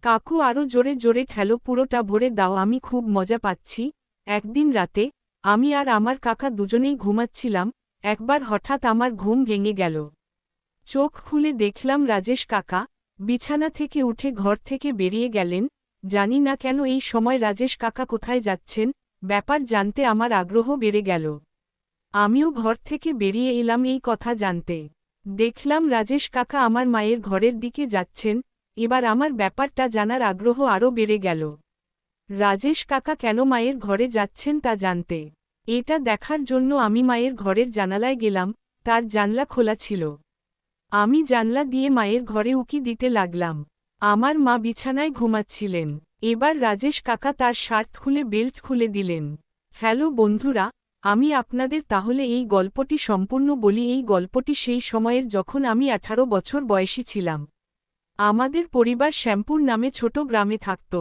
কাকু আরও জোরে জোরে ঠেলো, পুরোটা ভরে দাও, আমি খুব মজা পাচ্ছি। একদিন রাতে আমি আর আমার কাকা দুজনেই ঘুমাচ্ছিলাম, একবার হঠাৎ আমার ঘুম ভেঙে গেল। চোখ খুলে দেখলাম রাজেশ কাকা বিছানা থেকে উঠে ঘর থেকে বেরিয়ে গেলেন। জানি না কেন এই সময় রাজেশ কাকা কোথায় যাচ্ছেন, ব্যাপার জানতে আমার আগ্রহ বেড়ে গেল। আমিও ঘর থেকে বেরিয়ে এলাম এই কথা জানতে। দেখলাম রাজেশ কাকা আমার মায়ের ঘরের দিকে যাচ্ছেন। এবার আমার ব্যাপারটা জানার আগ্রহ আরও বেড়ে গেল। রাজেশ কাকা কেন মায়ের ঘরে যাচ্ছেন তা জানতে এটা দেখার জন্য আমি মায়ের ঘরের জানালায় গেলাম। তার জানলা খোলা ছিল। আমি জানলা দিয়ে মায়ের ঘরে উকি দিতে লাগলাম। আমার মা বিছানায় ঘুমাচ্ছিলেন। এবার রাজেশ কাকা তার শার্ট খুলে বেল্ট খুলে দিলেন। হ্যালো বন্ধুরা, আমি আপনাদের তাহলে এই গল্পটি সম্পূর্ণ বলি। এই গল্পটি সেই সময়ের যখন আমি 18 বছর বয়সী ছিলাম। আমাদের পরিবার শ্যামপুর নামে ছোট গ্রামে থাকত।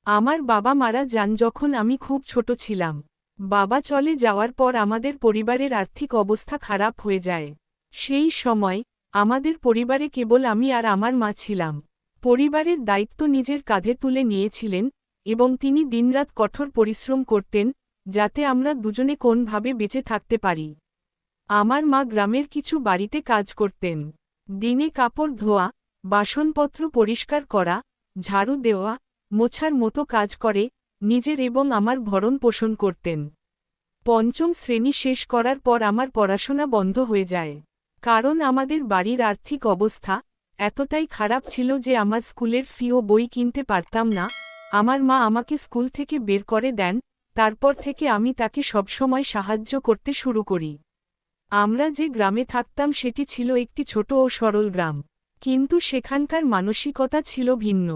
আমার বাবা মারা যান যখন আমি খুব ছোট ছিলাম। বাবা চলে যাওয়ার পর আমাদের পরিবারের আর্থিক অবস্থা খারাপ হয়ে যায়। সেই সময় আমাদের পরিবারে কেবল আমি আর আমার মা ছিলাম। পরিবারের দায়িত্ব নিজের কাঁধে তুলে নিয়েছিলেন এবং তিনি দিনরাত কঠোর পরিশ্রম করতেন যাতে আমরা দুজনে কোনভাবে বেঁচে থাকতে পারি। আমার মা গ্রামের কিছু বাড়িতে কাজ করতেন। দিনে কাপড় ধোয়া, বাসনপত্র পরিষ্কার করা, ঝাড়ু দেওয়া, মোছার মতো কাজ করে নিজের এবং আমার ভরণ পোষণ করতেন। পঞ্চম শ্রেণী শেষ করার পর আমার পড়াশোনা বন্ধ হয়ে যায়, কারণ আমাদের বাড়ির আর্থিক অবস্থা এতটাই খারাপ ছিল যে আমার স্কুলের ফি ও বই কিনতে পারতাম না। আমার মা আমাকে স্কুল থেকে বের করে দেন। তারপর থেকে আমি তাকে সবসময় সাহায্য করতে শুরু করি। আমরা যে গ্রামে থাকতাম সেটি ছিল একটি ছোট ও সরল গ্রাম, কিন্তু সেখানকার মানসিকতা ছিল ভিন্ন।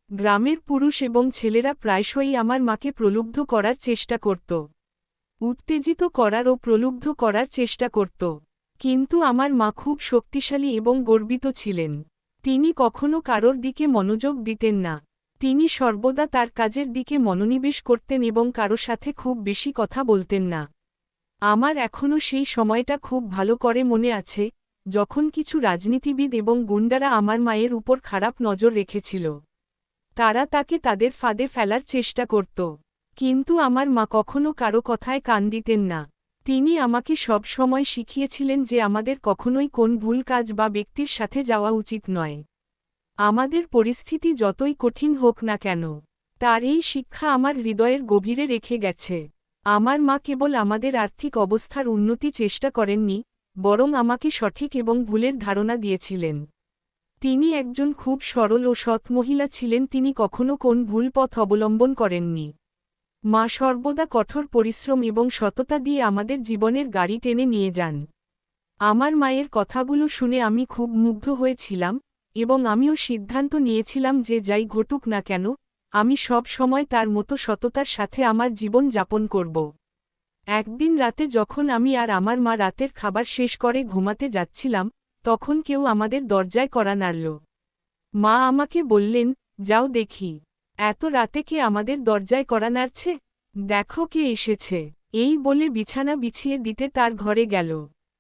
গ্রামের পুরুষ এবং ছেলেরা প্রায়শই আমার মাকে প্রলুব্ধ করার চেষ্টা করত, উত্তেজিত করার ও প্রলুব্ধ করার চেষ্টা করত। কিন্তু আমার মা খুব শক্তিশালী এবং গর্বিত ছিলেন। তিনি কখনো কারোর দিকে মনোযোগ দিতেন না। তিনি সর্বদা তার কাজের দিকে মনোনিবেশ করতেন এবং কারো সাথে খুব বেশি কথা বলতেন না। আমার এখনও সেই সময়টা খুব ভালো করে মনে আছে, যখন কিছু রাজনীতিবিদ এবং গুন্ডারা আমার মায়ের উপর খারাপ নজর রেখেছিল। তারা তাকে তাদের ফাঁদে ফেলার চেষ্টা করত, কিন্তু আমার মা কখনো কারো কথায় কান দিতেন না। তিনি আমাকে সব সময় শিখিয়েছিলেন যে আমাদের কখনোই কোন ভুল কাজ বা ব্যক্তির সাথে যাওয়া উচিত নয়। আমাদের পরিস্থিতি যতই কঠিন হোক না কেন, তার এই শিক্ষা আমার হৃদয়ের গভীরে রেখে গেছে। আমার মা কেবল আমাদের আর্থিক অবস্থার উন্নতি চেষ্টা করেননি, বরং আমাকে সঠিক এবং ভুলের ধারণা দিয়েছিলেন। তিনি একজন খুব সরল ও সৎ মহিলা ছিলেন। তিনি কখনো কোন ভুল পথ অবলম্বন করেননি। মা সর্বদা কঠোর পরিশ্রম এবং সততা দিয়ে আমাদের জীবনের গাড়ি টেনে নিয়ে যান। আমার মায়ের কথাগুলো শুনে আমি খুব মুগ্ধ হয়েছিলাম এবং আমিও সিদ্ধান্ত নিয়েছিলাম যে যাই ঘটুক না কেন, আমি সব সময় তার মতো সততার সাথে আমার জীবন যাপন করব। একদিন রাতে যখন আমি আর আমার মা রাতের খাবার শেষ করে ঘুমাতে যাচ্ছিলাম, তখন কেউ আমাদের দরজায় কড়া নাড়ল। মা আমাকে বললেন, যাও দেখি, এত রাতে কে আমাদের দরজায় কড়া নাড়ছে, দেখো কে এসেছে। এই বলে বিছানা বিছিয়ে দিতে তার ঘরে গেল।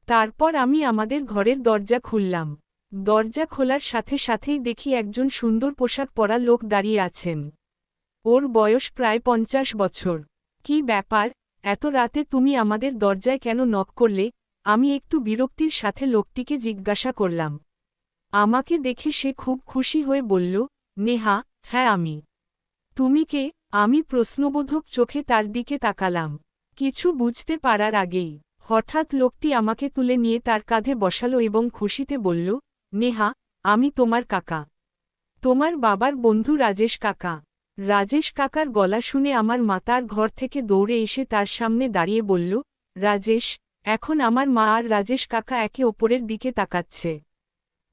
তারপর আমি আমাদের ঘরের দরজা খুললাম। দরজা খোলার সাথে সাথেই দেখি একজন সুন্দর পোশাক পরা লোক দাঁড়িয়ে আছেন। ওর বয়স প্রায় 50 বছর। কি ব্যাপার, এত রাতে তুমি আমাদের দরজায় কেন নক করলে? আমি একটু বিরক্তির সাথে লোকটিকে জিজ্ঞাসা করলাম। আমাকে দেখে সে খুব খুশি হয়ে বলল, নেহা, হ্যাঁ আমি। তুমি কে? আমি প্রশ্নবোধক চোখে তার দিকে তাকালাম। কিছু বুঝতে পারার আগেই হঠাৎ লোকটি আমাকে তুলে নিয়ে তার কাঁধে বসালো এবং খুশিতে বলল, নেহা, আমি তোমার কাকা, তোমার বাবার বন্ধু রাজেশ কাকা। রাজেশ কাকার গলা শুনে আমার মাতার ঘর থেকে দৌড়ে এসে তার সামনে দাঁড়িয়ে বলল, রাজেশ। এখন আমার মা আর রাজেশ কাকা একে অপরের দিকে তাকাচ্ছে।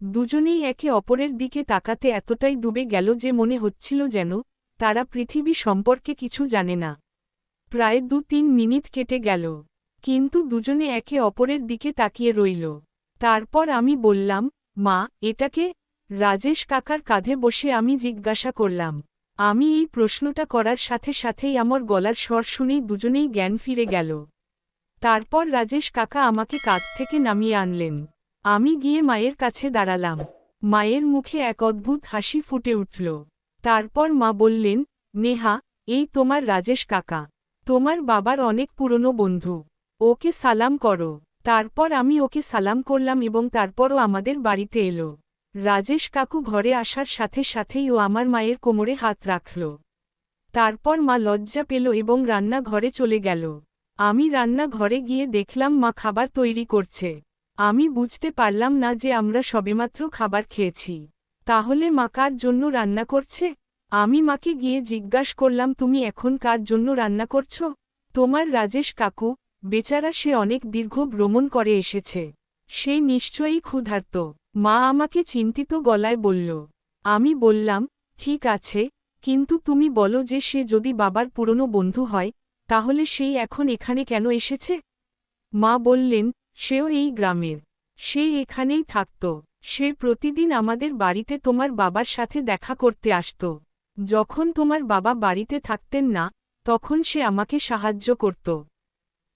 দুজনেই একে অপরের দিকে তাকাতে এতটাই ডুবে গেল যে মনে হচ্ছিল যেন তারা পৃথিবী সম্পর্কে কিছু জানে না। প্রায় 2-3 মিনিট কেটে গেল, কিন্তু দুজনে একে অপরের দিকে তাকিয়ে রইল। তারপর আমি বললাম, মা, এটাকে? রাজেশ কাকার কাঁধে বসে আমি জিজ্ঞাসা করলাম। আমি এই প্রশ্নটা করার সাথে সাথেই আমার গলার স্বর শুনেই দুজনেই জ্ঞান ফিরে গেল। তারপর রাজেশ কাকা আমাকে কাঁধ থেকে নামিয়ে আনলেন। আমি গিয়ে মায়ের কাছে দাঁড়ালাম। মায়ের মুখে এক অদ্ভুত হাসি ফুটে উঠল। তারপর মা বললেন, নেহা, এই তোমার রাজেশ কাকা। তোমার বাবার অনেক পুরনো বন্ধু। ওকে সালাম করো। তারপর আমি ওকে সালাম করলাম এবং তারপরও আমাদের বাড়িতে এলো। রাজেশ কাকু ঘরে আসার সাথে সাথেই ও আমার মায়ের কোমরে হাত রাখল। তারপর মা লজ্জা পেল এবং রান্না ঘরে চলে গেল। আমি রান্না ঘরে গিয়ে দেখলাম মা খাবার তৈরি করছে। আমি বুঝতে পারলাম না যে আমরা সবেমাত্র খাবার খেয়েছি। তাহলে মা কার জন্য রান্না করছে? আমি মাকে গিয়ে জিজ্ঞাসা করলাম, তুমি এখন কার জন্য রান্না করছো? তোমার রাজেশ কাকু, বেচারা, সে অনেক দীর্ঘ ভ্রমণ করে এসেছে। সে নিশ্চয়ই ক্ষুধার্ত। মা আমাকে চিন্তিত গলায় বলল। আমি বললাম, ঠিক আছে, কিন্তু তুমি বলো যে সে যদি বাবার পুরনো বন্ধু হয়, তাহলে সেই এখন এখানে কেন এসেছে? মা বললেন, সেও এই গ্রামের। সে এখানেই থাকত। সে প্রতিদিন আমাদের বাড়িতে তোমার বাবার সাথে দেখা করতে আসত। যখন তোমার বাবা বাড়িতে থাকতেন না, তখন সে আমাকে সাহায্য করত।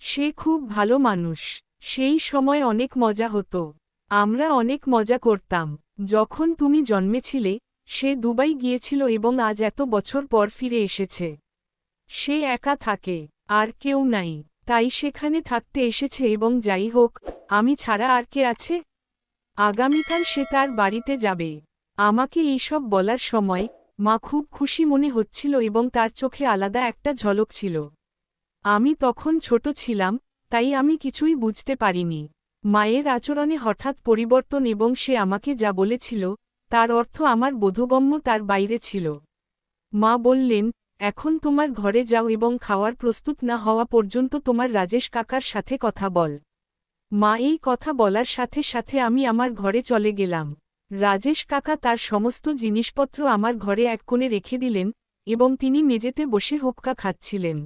সে খুব ভালো মানুষ। সেই সময় অনেক মজা হতো। আমরা অনেক মজা করতাম। যখন তুমি জন্মেছিলে, সে দুবাই গিয়েছিল এবং আজ এত বছর পর ফিরে এসেছে। সে একা থাকে, আর কেউ নাই, তাই সেখানে থাকতে এসেছে এবং যাই হোক, আমি ছাড়া আর কে আছে? আগামীকাল সে তার বাড়িতে যাবে। আমাকে এইসব বলার সময় মা খুব খুশি মনে হচ্ছিল এবং তার চোখে আলাদা একটা ঝলক ছিল। আমি তখন ছোট ছিলাম, তাই আমি কিছুই বুঝতে পারিনি। মায়ের আচরণে হঠাৎ পরিবর্তন এবং সে আমাকে যা বলেছিল, তার অর্থ আমার বোধগম্য তার বাইরে ছিল। মা বললেন, এখন তোমার ঘরে যাও এবং খাওয়ার প্রস্তুত না হওয়া পর্যন্ত তোমার রাজেশ কাকার সাথে কথা বল। মা এই কথা বলার সাথে সাথে আমি আমার ঘরে চলে গেলাম। রাজেশ কাকা তার সমস্ত জিনিসপত্র আমার ঘরে এক কোণে রেখে দিলেন এবং তিনি মেঝেতে বসে হুক্কা খাচ্ছিলেন।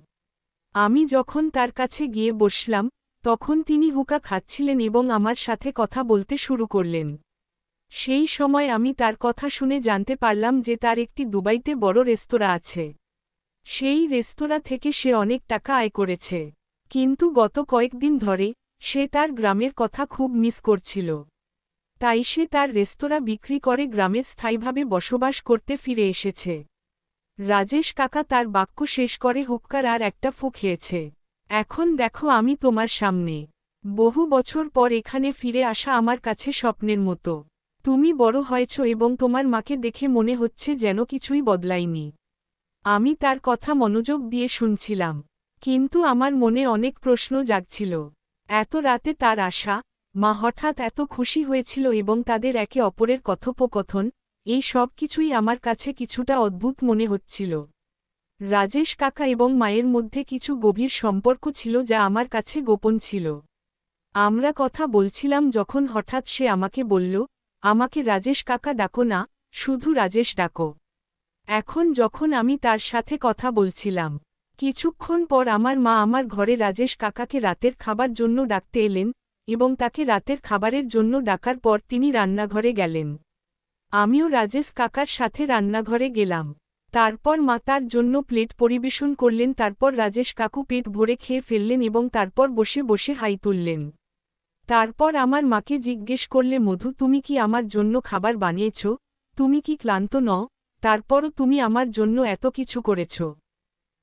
আমি যখন তার কাছে গিয়ে বসলাম, তখন তিনি হুক্কা খাচ্ছিলেন এবং আমার সাথে কথা বলতে শুরু করলেন। সেই সময় আমি তার কথা শুনে জানতে পারলাম যে তার একটি দুবাইতে বড় রেস্তোরাঁ আছে। সেই রেস্তোরাঁ থেকে সে অনেক টাকা আয় করেছে। কিন্তু গত কয়েকদিন ধরে সে তার গ্রামের কথা খুব মিস করছিল। তাই সে তার রেস্তোরাঁ বিক্রি করে গ্রামে স্থায়ীভাবে বসবাস করতে ফিরে এসেছে। রাজেশ কাকা তার বাক্য শেষ করে হুক্কার আর একটা ফু খেয়েছে। এখন দেখো, আমি তোমার সামনে। বহু বছর পর এখানে ফিরে আসা আমার কাছে স্বপ্নের মতো। তুমি বড় হয়েছ এবং তোমার মাকে দেখে মনে হচ্ছে যেন কিছুই বদলায়নি। আমি তার কথা মনোযোগ দিয়ে শুনছিলাম, কিন্তু আমার মনে অনেক প্রশ্ন জাগছিল। এত রাতে তার আসা, মা হঠাৎ এত খুশি হয়েছিল এবং তাদের একে অপরের কথোপকথন, এই সব কিছুই আমার কাছে কিছুটা অদ্ভুত মনে হচ্ছিল। রাজেশ কাকা এবং মায়ের মধ্যে কিছু গভীর সম্পর্ক ছিল যা আমার কাছে গোপন ছিল। আমরা কথা বলছিলাম যখন হঠাৎ সে আমাকে বলল, আমাকে রাজেশ কাকা ডাকো না, শুধু রাজেশ ডাকো। এখন যখন আমি তার সাথে কথা বলছিলাম, কিছুক্ষণ পর আমার মা আমার ঘরে রাজেশ কাকাকে রাতের খাবার জন্য ডাকতে এলেন এবং তাকে রাতের খাবারের জন্য ডাকার পর তিনি রান্নাঘরে গেলেন। আমিও রাজেশ কাকার সাথে রান্নাঘরে গেলাম। তারপর মা তার জন্য প্লেট পরিবেশন করলেন। তারপর রাজেশ কাকু পেট ভরে খেয়ে ফেললেন এবং তারপর বসে বসে হাই তুললেন। তারপর আমার মাকে জিজ্ঞেস করলে, মধু, তুমি কি আমার জন্য খাবার বানিয়েছ? তুমি কি ক্লান্ত নও? তারপরও তুমি আমার জন্য এত কিছু করেছ।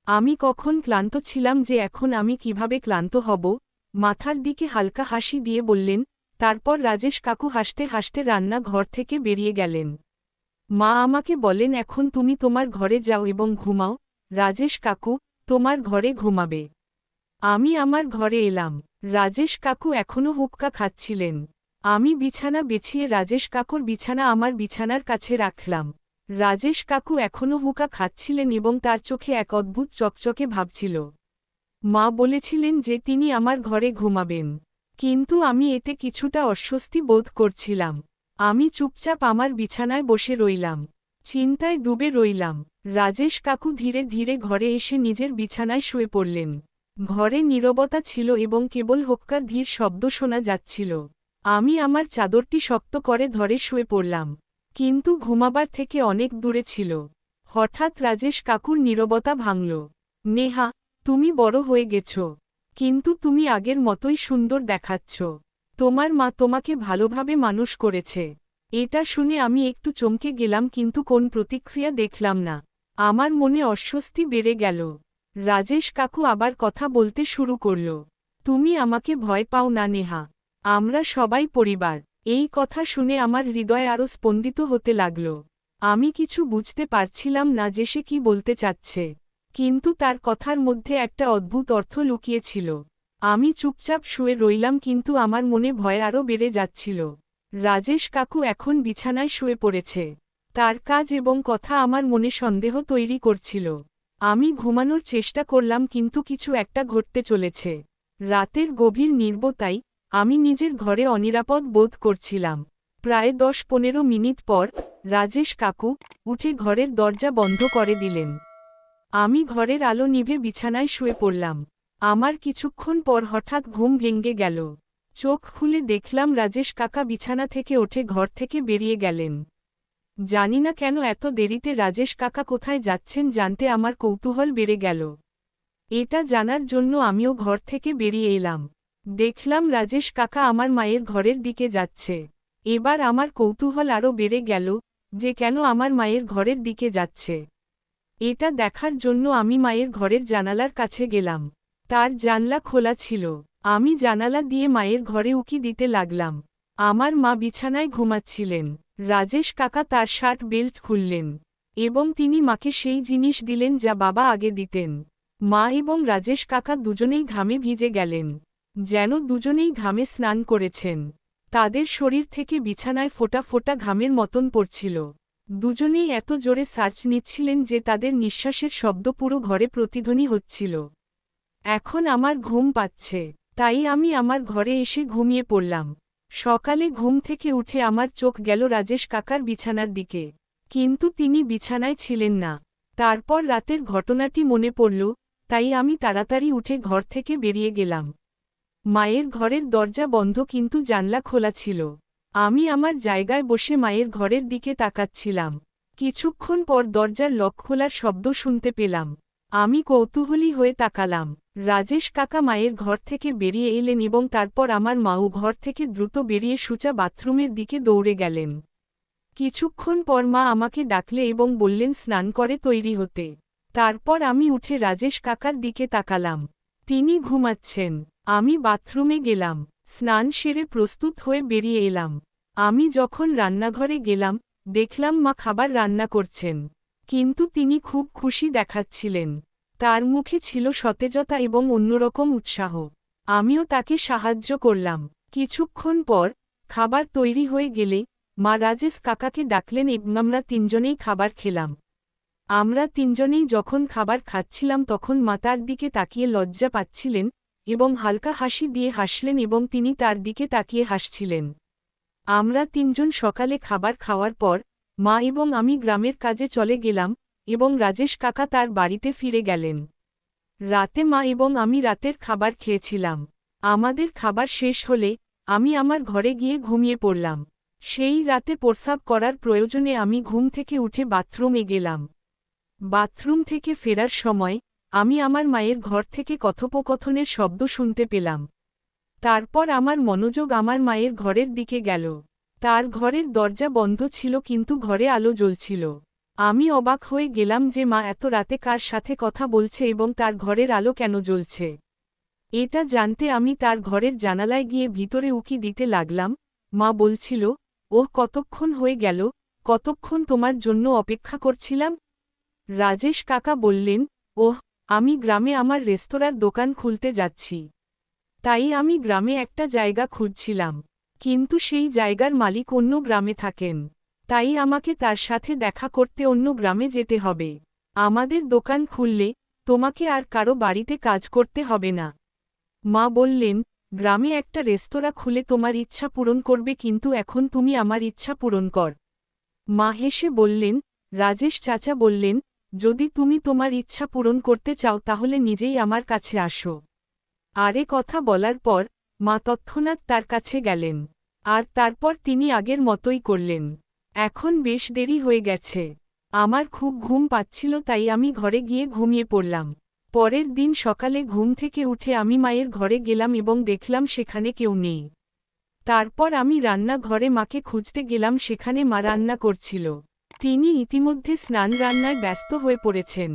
আমি কখন ক্লান্ত ছিলাম যে এখন আমি কিভাবে ক্লান্ত হব? মাথার দিকে হালকা হাসি দিয়ে বললেন। তারপর রাজেশ কাকু হাসতে হাসতে রান্নাঘর থেকে বেরিয়ে গেলেন। মা আমাকে বলেন, এখন তুমি তোমার ঘরে যাও এবং ঘুমাও। রাজেশ কাকু তোমার ঘরে ঘুমাবে। আমি আমার ঘরে এলাম। রাজেশ কাকু এখনও হুক্কা খাচ্ছিলেন। আমি বিছানা বেছিয়ে রাজেশ কাকুর বিছানা আমার বিছানার কাছে রাখলাম। রাজেশ কাকু এখনও হুক্কা খাচ্ছিলেন এবং তার চোখে এক অদ্ভুত চকচকে ভাব ছিল। মা বলেছিলেন যে তিনি আমার ঘরে ঘুমাবেন, কিন্তু আমি এতে কিছুটা অস্বস্তি বোধ করছিলাম। আমি চুপচাপ আমার বিছানায় বসে রইলাম, চিন্তায় ডুবে রইলাম। রাজেশ কাকু ধীরে ধীরে ঘরে এসে নিজের বিছানায় শুয়ে পড়লেন। ঘরে নীরবতা ছিল এবং কেবল হুক্কার ধীর শব্দ শোনা যাচ্ছিল। আমি আমার চাদরটি শক্ত করে ধরে শুয়ে পড়লাম, কিন্তু ঘুমাবার থেকে অনেক দূরে ছিল। হঠাৎ রাজেশ কাকুর নীরবতা ভাঙল। নেহা, তুমি বড় হয়ে গেছ, কিন্তু তুমি আগের মতোই সুন্দর দেখাচ্ছ। তোমার মা তোমাকে ভালোভাবে মানুষ করেছে। এটা শুনে আমি একটু চমকে গেলাম কিন্তু কোন প্রতিক্রিয়া দেখলাম না। আমার মনে অস্বস্তি বেড়ে গেল। রাজেশ কাকু আবার কথা বলতে শুরু করল। তুমি আমাকে ভয় পাও না নেহা। আমরা সবাই পরিবার। এই কথা শুনে আমার হৃদয় আরও স্পন্দিত হতে লাগল। আমি কিছু বুঝতে পারছিলাম না যে সে কি বলতে চাচ্ছে, কিন্তু তার কথার মধ্যে একটা অদ্ভুত অর্থ লুকিয়ে ছিল। আমি চুপচাপ শুয়ে রইলাম কিন্তু আমার মনে ভয় আরও বেড়ে যাচ্ছিল। রাজেশ কাকু এখন বিছানায় শুয়ে পড়েছে। তার কাজ এবং কথা আমার মনে সন্দেহ তৈরি করছিল। আমি ঘুমানোর চেষ্টা করলাম কিন্তু কিছু একটা ঘটতে চলেছে। রাতের গভীর নীরবতায় আমি নিজের ঘরে অনিরাপদ বোধ করছিলাম। প্রায় 10-15 মিনিট পর রাজেশ কাকু উঠে ঘরের দরজা বন্ধ করে দিলেন। আমি ঘরের আলো নিভে বিছানায় শুয়ে পড়লাম। আমার কিছুক্ষণ পর হঠাৎ ঘুম ভেঙে গেল। চোখ খুলে দেখলাম রাজেশ কাকা বিছানা থেকে উঠে ঘর থেকে বেরিয়ে গেলেন। জানি না কেন এত দেরিতে রাজেশ কাকা কোথায় যাচ্ছেন জানতে আমার কৌতূহল বেড়ে গেল। এটা জানার জন্য আমিও ঘর থেকে বেরিয়ে এলাম। দেখলাম রাজেশ কাকা আমার মায়ের ঘরের দিকে যাচ্ছে। এবার আমার কৌতূহল আরও বেড়ে গেল যে কেন আমার মায়ের ঘরের দিকে যাচ্ছে। এটা দেখার জন্য আমি মায়ের ঘরের জানালার কাছে গেলাম। তার জানলা খোলা ছিল। আমি জানালা দিয়ে মায়ের ঘরে উঁকি দিতে লাগলাম। আমার মা বিছানায় ঘুমাচ্ছিলেন। রাজেশ কাকা তার শার্ট বেল্ট খুললেন এবং তিনি মাকে সেই জিনিস দিলেন যা বাবা আগে দিতেন। মা এবং রাজেশ কাকা দুজনেই ঘামে ভিজে গেলেন, যেন দুজনেই ঘামে স্নান করেছেন। তাদের শরীর থেকে বিছানায় ফোঁটা ফোঁটা ঘামের মতন পড়ছিল। দুজনেই এত জোরে সার্চ নিচ্ছিলেন যে তাদের নিঃশ্বাসের শব্দ পুরো ঘরে প্রতিধ্বনি হচ্ছিল। এখন আমার ঘুম পাচ্ছে, তাই আমি আমার ঘরে এসে ঘুমিয়ে পড়লাম। সকালে ঘুম থেকে উঠে আমার চোখ গেল রাজেশ কাকার বিছানার দিকে, কিন্তু তিনি বিছানায় ছিলেন না। তারপর রাতের ঘটনাটি মনে পড়ল, তাই আমি তাড়াতাড়ি উঠে ঘর থেকে বেরিয়ে গেলাম। মায়ের ঘরের দরজা বন্ধ কিন্তু জানলা খোলা ছিল। আমি আমার জায়গায় বসে মায়ের ঘরের দিকে তাকাচ্ছিলাম। কিছুক্ষণ পর দরজার লক খোলার শব্দ শুনতে পেলাম। আমি কৌতূহলী হয়ে তাকালাম। রাজেশ কাকা মায়ের ঘর থেকে বেরিয়ে এলেন এবং তারপর আমার মাও ঘর থেকে দ্রুত বেরিয়ে সোজা বাথরুমের দিকে দৌড়ে গেলেন। কিছুক্ষণ পর মা আমাকে ডাকলে এবং বললেন স্নান করে তৈরি হতে। তারপর আমি উঠে রাজেশ কাকার দিকে তাকালাম। তিনি ঘুমাচ্ছেন। আমি বাথরুমে গেলাম। স্নান সেরে প্রস্তুত হয়ে বেরিয়ে এলাম। আমি যখন রান্নাঘরে গেলাম, দেখলাম মা খাবার রান্না করছেন। কিন্তু তিনি খুব খুশি দেখাচ্ছিলেন। তার মুখে ছিল সতেজতা এবং অন্যরকম উৎসাহ। আমিও তাকে সাহায্য করলাম। কিছুক্ষণ পর খাবার তৈরি হয়ে গেলে মা রাজেশ কাকাকে ডাকলেন এবং আমরা তিনজনেই খাবার খেলাম। আমরা তিনজনেই যখন খাবার খাচ্ছিলাম তখন মা তার দিকে তাকিয়ে লজ্জা পাচ্ছিলেন এবং হালকা হাসি দিয়ে হাসলেন এবং তিনি তার দিকে তাকিয়ে হাসছিলেন। আমরা তিনজন সকালে খাবার খাওয়ার পর মা এবং আমি গ্রামের কাজে চলে গেলাম এবং রাজেশ কাকা তার বাড়িতে ফিরে গেলেন। রাতে মা এবং আমি রাতের খাবার খেয়েছিলাম। আমাদের খাবার শেষ হলে আমি আমার ঘরে গিয়ে ঘুমিয়ে পড়লাম। সেই রাতে প্রস্রাব করার প্রয়োজনে আমি ঘুম থেকে উঠে বাথরুমে গেলাম। বাথরুম থেকে ফেরার সময় আমি আমার মায়ের ঘর থেকে কথোপকথনের শব্দ শুনতে পেলাম। তারপর আমার মনোযোগ আমার মায়ের ঘরের দিকে গেল। তার ঘরের দরজা বন্ধ ছিল কিন্তু ঘরে আলো জ্বলছিল। আমি অবাক হয়ে গেলাম যে মা এত রাতে কার সাথে কথা বলছে এবং তার ঘরের আলো কেন জ্বলছে। এটা জানতে আমি তার ঘরের জানালায় গিয়ে ভিতরে উঁকি দিতে লাগলাম। মা বলছিল, ওহ কতক্ষণ হয়ে গেল, কতক্ষণ তোমার জন্য অপেক্ষা করছিলাম। রাজেশ কাকা বললেন, ওহ, আমি গ্রামে আমার রেস্তোরাঁর দোকান খুলতে যাচ্ছি। তাই আমি গ্রামে একটা জায়গা খুঁজছিলাম, কিন্তু সেই জায়গার মালিক অন্য গ্রামে থাকেন। তাই আমাকে তার সাথে দেখা করতে অন্য গ্রামে যেতে হবে। আমাদের দোকান খুললে তোমাকে আর কারো বাড়িতে কাজ করতে হবে না। মা বললেন, গ্রামে একটা রেস্তোরাঁ খুলে তোমার ইচ্ছা পূরণ করবে কিন্তু এখন তুমি আমার ইচ্ছা পূরণ কর। মা হেসে বললেন, রাজেশ চাচা বললেন, যদি তুমি তোমার ইচ্ছা পূরণ করতে চাও তাহলে নিজেই আমার কাছে আসো। আরে কথা বলার পর মা তৎক্ষণাৎ তার কাছে গেলেন। আর তারপর তিনি আগের মতোই করলেন। এখন বেশ দেরি হয়ে গেছে। আমার খুব ঘুম পাচ্ছিল তাই আমি ঘরে গিয়ে ঘুমিয়ে পড়লাম। পরের দিন সকালে ঘুম থেকে উঠে আমি মায়ের ঘরে গেলাম এবং দেখলাম সেখানে কেউ নেই। তারপর আমি রান্নাঘরে মাকে খুঁজতে গেলাম, সেখানে মা রান্না করছিল। তিনি ইতিমধ্যে স্নান রান্নায় ব্যস্ত হয়ে পড়েছেন।